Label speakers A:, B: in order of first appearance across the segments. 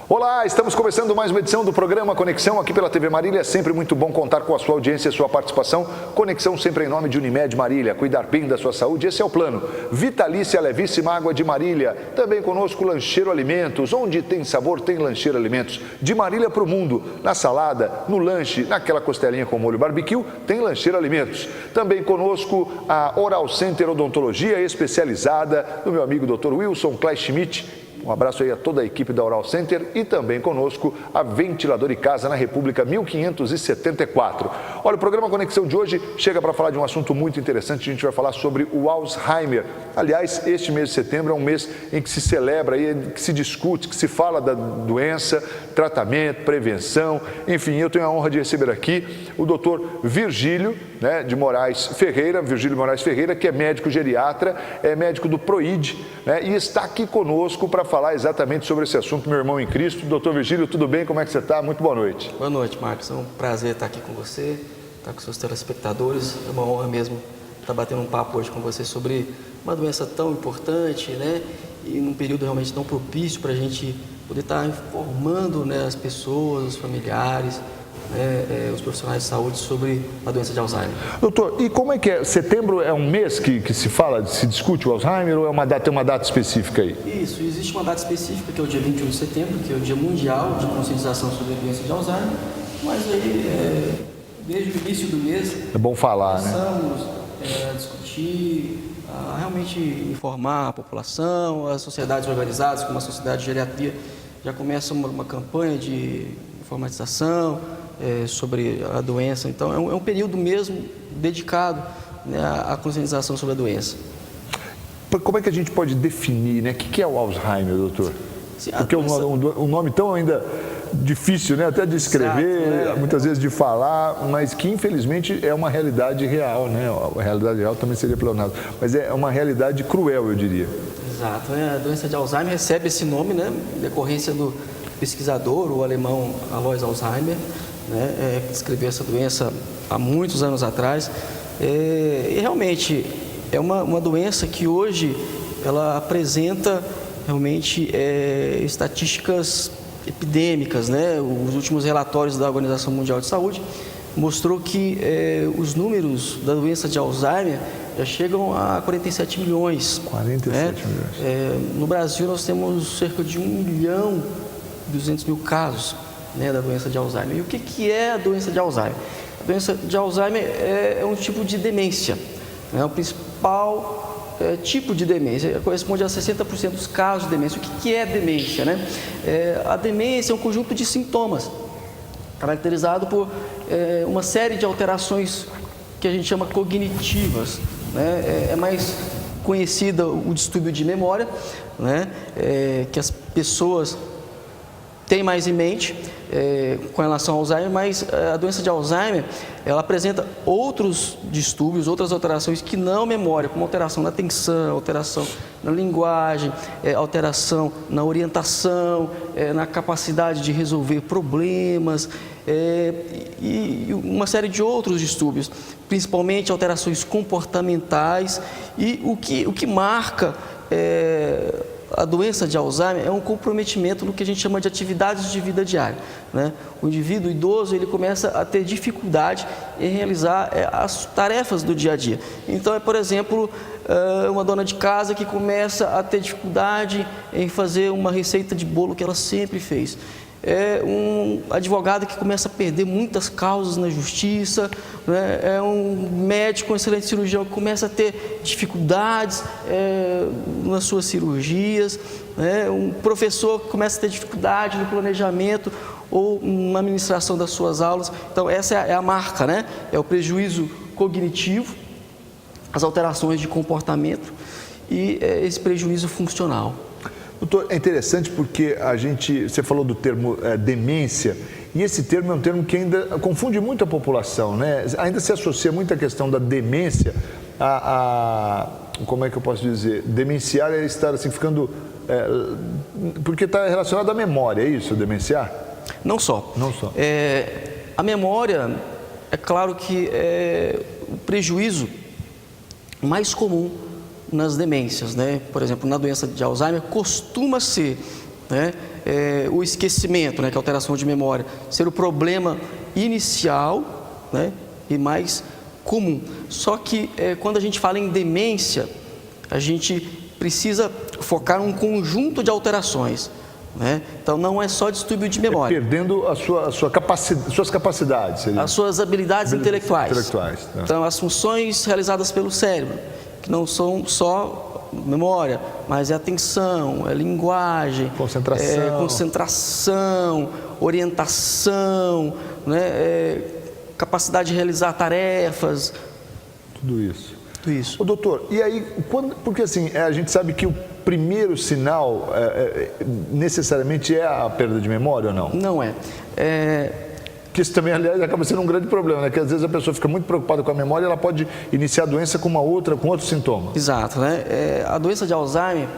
A: Olá, estamos começando mais uma edição do programa Conexão aqui pela TV Marília. É sempre muito bom contar com a sua audiência e a sua participação. Conexão sempre em nome de Unimed Marília. Cuidar bem da sua saúde, esse é o plano. Vitalícia Levíssima Água de Marília. Também conosco Lancheiro Alimentos. Onde tem sabor, tem Lancheiro Alimentos. De Marília para o mundo. Na salada, no lanche, naquela costelinha com molho barbecue, tem Lancheiro Alimentos. Também conosco a Oral Center Odontologia Especializada do meu amigo Dr. Wilson Klein Schmidt. Um abraço aí a toda a equipe da Oral Center e também conosco a Ventilador e Casa na República 1574. Olha, o programa Conexão de hoje chega para falar de um assunto muito interessante. A gente vai falar sobre o Alzheimer. Aliás, este mês de setembro é um mês em que se celebra, que se discute, que se fala da doença, tratamento, prevenção. Enfim, eu tenho a honra de receber aqui o Dr. Virgílio Moraes Ferreira, que é médico geriatra, é médico do PROID, e está aqui conosco para falar exatamente sobre esse assunto, meu irmão em Cristo. Doutor Virgílio, tudo bem? Como é que você está? Muito boa noite.
B: Boa noite, Marcos. É um prazer estar aqui com você, estar com seus telespectadores. É uma honra mesmo estar batendo um papo hoje com você sobre uma doença tão importante, e num período realmente tão propício para a gente poder estar informando, as pessoas, os familiares, os profissionais de saúde sobre a doença de Alzheimer.
A: Doutor, e como é que é? Setembro é um mês que se fala, se discute o Alzheimer ou tem uma data específica aí?
B: Isso, existe uma data específica que é o dia 21 de setembro, que é o Dia Mundial de Conscientização sobre a doença de Alzheimer, mas aí, desde o início do mês...
A: É bom falar,
B: começamos a discutir, a realmente informar a população, as sociedades organizadas, como a Sociedade de Geriatria, já começa uma campanha de informatização sobre a doença. Então, é um período mesmo dedicado à conscientização sobre a doença.
A: Como é que a gente pode definir, o que é o Alzheimer, doutor?
B: Sim,
A: porque um nome tão ainda difícil, até de escrever, muitas vezes de falar, mas que infelizmente é uma realidade real, A realidade real também seria pleonasmo, mas é uma realidade cruel, eu diria.
B: Exato, a doença de Alzheimer recebe esse nome, em decorrência do pesquisador, o alemão Alois Alzheimer, que descreveu essa doença há muitos anos atrás. E realmente é uma doença que hoje ela apresenta realmente estatísticas epidêmicas, Os últimos relatórios da Organização Mundial de Saúde mostrou que os números da doença de Alzheimer já chegam a 47 milhões.
A: 47 milhões.
B: No Brasil nós temos cerca de 1.200.000 casos da doença de Alzheimer. E o que é a doença de Alzheimer? A doença de Alzheimer é um tipo de demência. O principal tipo de demência corresponde a 60% dos casos de demência. O que é demência? A demência é um conjunto de sintomas caracterizado por uma série de alterações que a gente chama cognitivas. É mais conhecida o distúrbio de memória, que as pessoas têm mais em mente com relação ao Alzheimer, mas a doença de Alzheimer, ela apresenta outros distúrbios, outras alterações que não memória, como alteração na atenção, alteração na linguagem, alteração na orientação, na capacidade de resolver problemas e uma série de outros distúrbios, principalmente alterações comportamentais. E o que marca a doença de Alzheimer é um comprometimento no que a gente chama de atividades de vida diária. O indivíduo idoso ele começa a ter dificuldade em realizar as tarefas do dia a dia. Então, por exemplo, uma dona de casa que começa a ter dificuldade em fazer uma receita de bolo que ela sempre fez. É um advogado que começa a perder muitas causas na justiça, é um médico, um excelente cirurgião que começa a ter dificuldades nas suas cirurgias, um professor que começa a ter dificuldade no planejamento ou na administração das suas aulas. Então, essa é a marca, é o prejuízo cognitivo, as alterações de comportamento e esse prejuízo funcional.
A: Doutor, é interessante porque você falou do termo demência, e esse termo é um termo que ainda confunde muito a população, Ainda se associa muito a questão da demência como é que eu posso dizer? Demenciar é estar assim, ficando porque está relacionado à memória, é isso, demenciar?
B: Não só.
A: Não só.
B: A memória, é claro que é o prejuízo mais comum nas demências, né? Por exemplo, na doença de Alzheimer costuma ser, né, o esquecimento, né, que é a alteração de memória, ser o problema inicial, né, e mais comum. Só que quando a gente fala em demência, a gente precisa focar num conjunto de alterações, né? Então não é só distúrbio de memória.
A: Perdendo suas capacidades. Seria?
B: As suas habilidades intelectuais.
A: Tá.
B: Então as funções realizadas pelo cérebro, que não são só memória, mas é atenção, é linguagem, concentração, orientação, né? Capacidade de realizar tarefas.
A: Tudo isso.
B: Isso.
A: Ô, doutor, e aí, porque assim, a gente sabe que o primeiro sinal necessariamente é a perda de memória ou não?
B: Não é.
A: Que isso também, aliás, acaba sendo um grande problema, né? Que às vezes a pessoa fica muito preocupada com a memória e ela pode iniciar a doença com outro sintoma.
B: Exato, né? A doença de Alzheimer,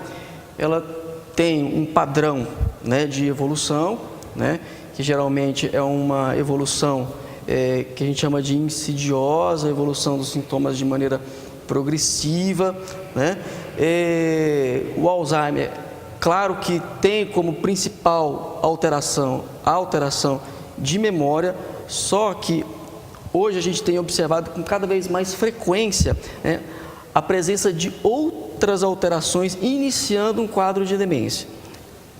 B: ela tem um padrão, né, de evolução, né? Que geralmente é uma evolução que a gente chama de insidiosa, evolução dos sintomas de maneira progressiva, né? O Alzheimer, claro que tem como principal alteração a alteração de memória, só que hoje a gente tem observado com cada vez mais frequência, né, a presença de outras alterações iniciando um quadro de demência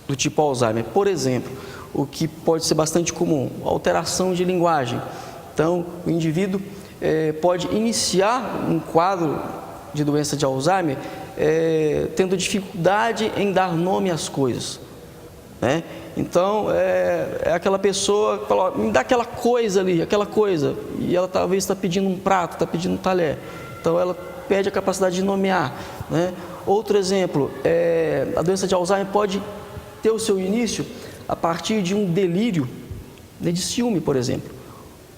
B: do tipo Alzheimer. Por exemplo, o que pode ser bastante comum, alteração de linguagem. Então, o indivíduo pode iniciar um quadro de doença de Alzheimer tendo dificuldade em dar nome às coisas, né? Então, é aquela pessoa que fala, me dá aquela coisa ali, aquela coisa, e ela talvez está pedindo um prato, está pedindo um talher. Então, ela perde a capacidade de nomear, né? Outro exemplo, a doença de Alzheimer pode ter o seu início a partir de um delírio, né, de ciúme, por exemplo.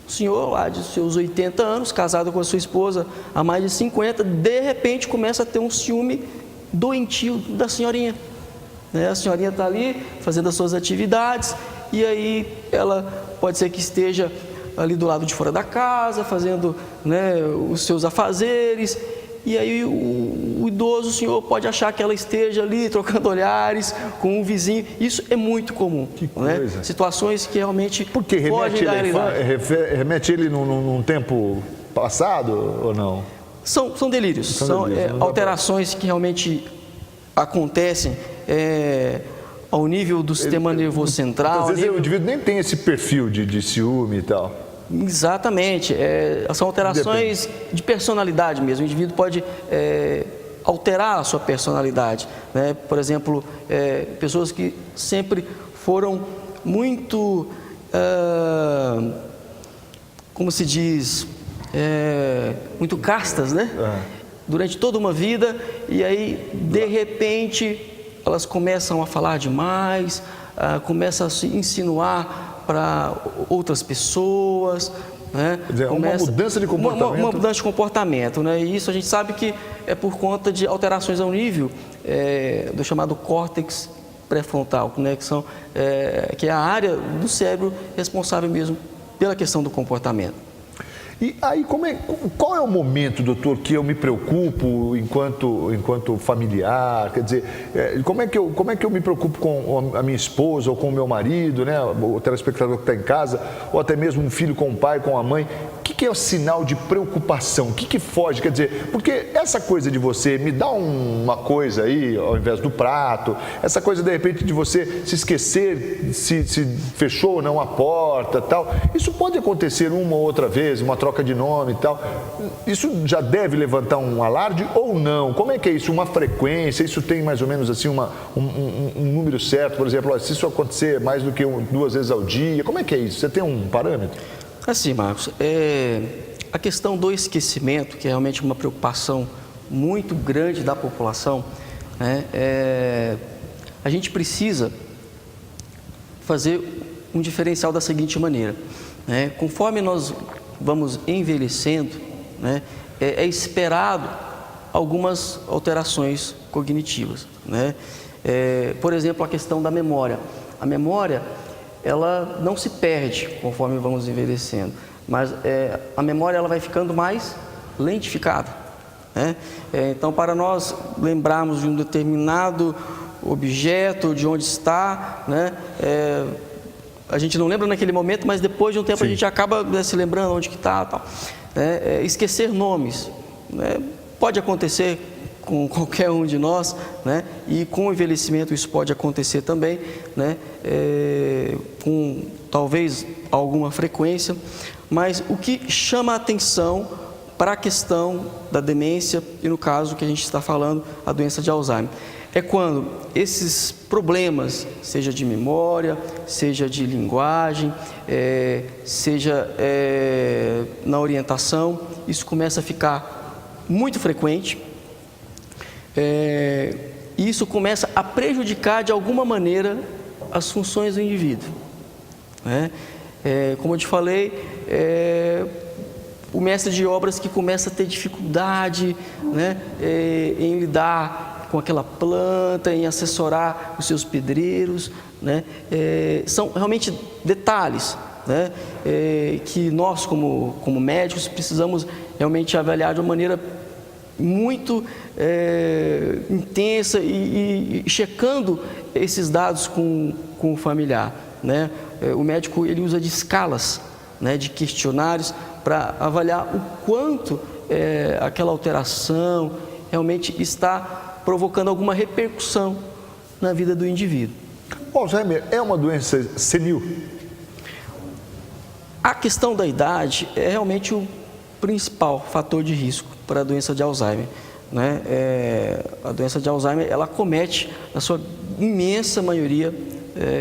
B: O senhor, lá de seus 80 anos, casado com a sua esposa há mais de 50, de repente começa a ter um ciúme doentio da senhorinha. A senhorinha está ali fazendo as suas atividades e aí ela pode ser que esteja ali do lado de fora da casa, fazendo, né, os seus afazeres, e aí o idoso, o senhor pode achar que ela esteja ali trocando olhares com um vizinho. Isso é muito comum. Que coisa. Né? Situações que realmente fogem da realidade.
A: Remete ele num tempo passado ou não?
B: São delírios, são alterações que realmente acontecem ao nível do sistema nervoso central.
A: Às vezes o indivíduo nem tem esse perfil de ciúme e tal.
B: Exatamente, são alterações de personalidade mesmo. O indivíduo pode alterar a sua personalidade, né? Por exemplo, pessoas que sempre foram muito, como se diz, muito castas, né? Durante toda uma vida, e aí, de repente, elas começam a falar demais, começam a se insinuar para outras pessoas, né?
A: Quer dizer, uma mudança de comportamento.
B: Uma mudança de comportamento, né? E isso a gente sabe que é por conta de alterações ao nível do chamado córtex pré-frontal, né? Que é a área do cérebro responsável mesmo pela questão do comportamento.
A: E aí, qual é o momento, doutor, que eu me preocupo enquanto familiar? Quer dizer, como é que eu me preocupo com a minha esposa ou com o meu marido, né? O telespectador que está em casa, ou até mesmo um filho com o pai, com a mãe? O que é o sinal de preocupação? O que foge? Quer dizer, porque essa coisa de você me dá uma coisa aí, ao invés do prato, essa coisa, de repente, de você se esquecer se fechou ou não a porta, tal, isso pode acontecer uma ou outra vez, uma troca de nome e tal. Isso já deve levantar um alarde ou não? Como é que é isso? Uma frequência? Isso tem mais ou menos assim um número certo? Por exemplo, se isso acontecer mais do que 2 vezes ao dia, como é que é isso? Você tem um parâmetro?
B: Assim, Marcos, a questão do esquecimento, que é realmente uma preocupação muito grande da população, né? A gente precisa fazer um diferencial da seguinte maneira, né? Conforme nós vamos envelhecendo, né, é esperado algumas alterações cognitivas, né? Por exemplo, a questão da memória. A memória, ela não se perde conforme vamos envelhecendo, mas a memória ela vai ficando mais lentificada, né? Então, para nós lembrarmos de um determinado objeto, de onde está, né? A gente não lembra naquele momento, mas depois de um tempo a gente acaba, né, se lembrando onde que está, tal. Esquecer nomes, né? Pode acontecer com qualquer um de nós, né? E com o envelhecimento isso pode acontecer também, né? Com talvez alguma frequência, mas o que chama a atenção para a questão da demência e, no caso que a gente está falando, a doença de Alzheimer, é quando esses problemas, seja de memória, seja de linguagem, seja na orientação, isso começa a ficar muito frequente. E isso começa a prejudicar de alguma maneira as funções do indivíduo, né? Como eu te falei, o mestre de obras que começa a ter dificuldade, né, em lidar com aquela planta, em assessorar os seus pedreiros, né? São realmente detalhes, né, que nós como médicos precisamos realmente avaliar de uma maneira muito intensa e checando esses dados com o familiar, né? O médico ele usa de escalas, né, de questionários para avaliar o quanto aquela alteração realmente está provocando alguma repercussão na vida do indivíduo.
A: O Alzheimer é uma doença senil?
B: A questão da idade é realmente o principal fator de risco para a doença de Alzheimer, né? A doença de Alzheimer ela acomete, na sua imensa maioria,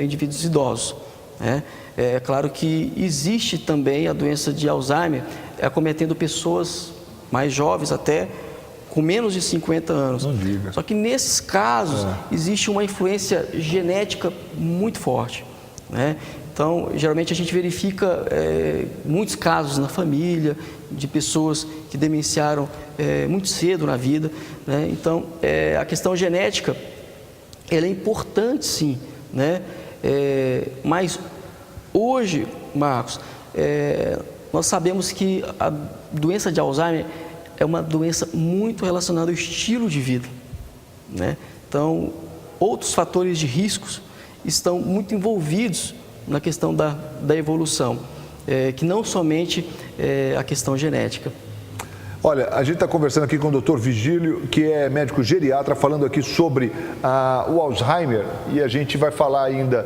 B: indivíduos idosos, né? É claro que existe também a doença de Alzheimer acometendo pessoas mais jovens, até com menos de 50 anos.
A: Não diga.
B: Só que nesses casos existe uma influência genética muito forte, né? Então, geralmente a gente verifica muitos casos na família de pessoas que demenciaram muito cedo na vida, né? Então, a questão genética ela é importante, sim, né? Mas hoje, Marcos, nós sabemos que a doença de Alzheimer é uma doença muito relacionada ao estilo de vida, né? Então, outros fatores de riscos estão muito envolvidos na questão da evolução, que não somente a questão genética.
A: Olha, a gente está conversando aqui com o Dr. Vigílio, que é médico geriatra, falando aqui sobre o Alzheimer, e a gente vai falar ainda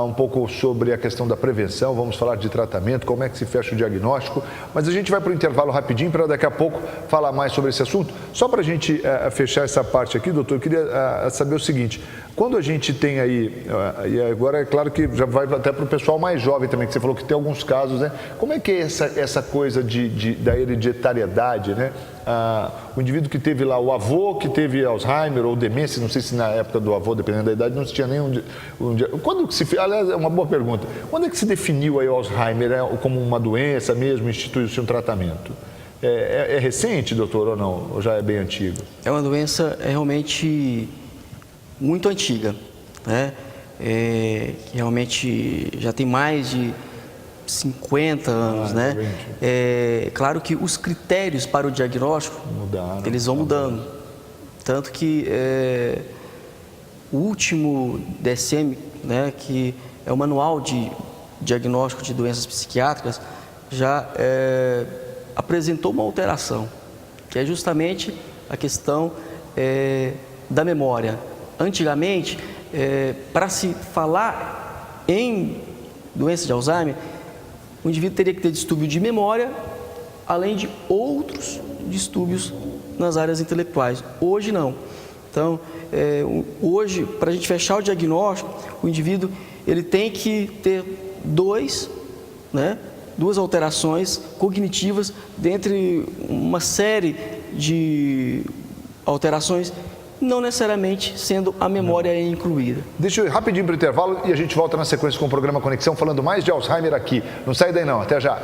A: um pouco sobre a questão da prevenção, vamos falar de tratamento, como é que se fecha o diagnóstico, mas a gente vai para o intervalo rapidinho para daqui a pouco falar mais sobre esse assunto. Só para a gente fechar essa parte aqui, doutor, eu queria saber o seguinte: quando a gente tem aí, e agora é claro que já vai até para o pessoal mais jovem também, que você falou que tem alguns casos, né? Como é que é essa coisa da hereditariedade, né? O indivíduo que teve lá, o avô que teve Alzheimer ou demência, não sei se na época do avô, dependendo da idade, não se tinha nem quando que se, aliás, é uma boa pergunta, quando é que se definiu aí o Alzheimer como uma doença mesmo, instituiu-se um tratamento? É recente, doutor, ou não? Ou já é bem antigo? É
B: uma doença realmente muito antiga, né? Que realmente já tem mais de 50 anos, né? Claro que os critérios para o diagnóstico eles vão mudando, tanto que o último DSM, né, que é o Manual de Diagnóstico de Doenças Psiquiátricas, já apresentou uma alteração, que é justamente a questão da memória. Antigamente, para se falar em doença de Alzheimer, o indivíduo teria que ter distúrbio de memória, além de outros distúrbios nas áreas intelectuais. Hoje não. Então, hoje, para a gente fechar o diagnóstico, o indivíduo ele tem que ter duas alterações cognitivas dentre uma série de alterações, não necessariamente sendo a memória incluída.
A: Deixa eu ir rapidinho para o intervalo e a gente volta na sequência com o programa Conexão, falando mais de Alzheimer aqui. Não sai daí não, até já.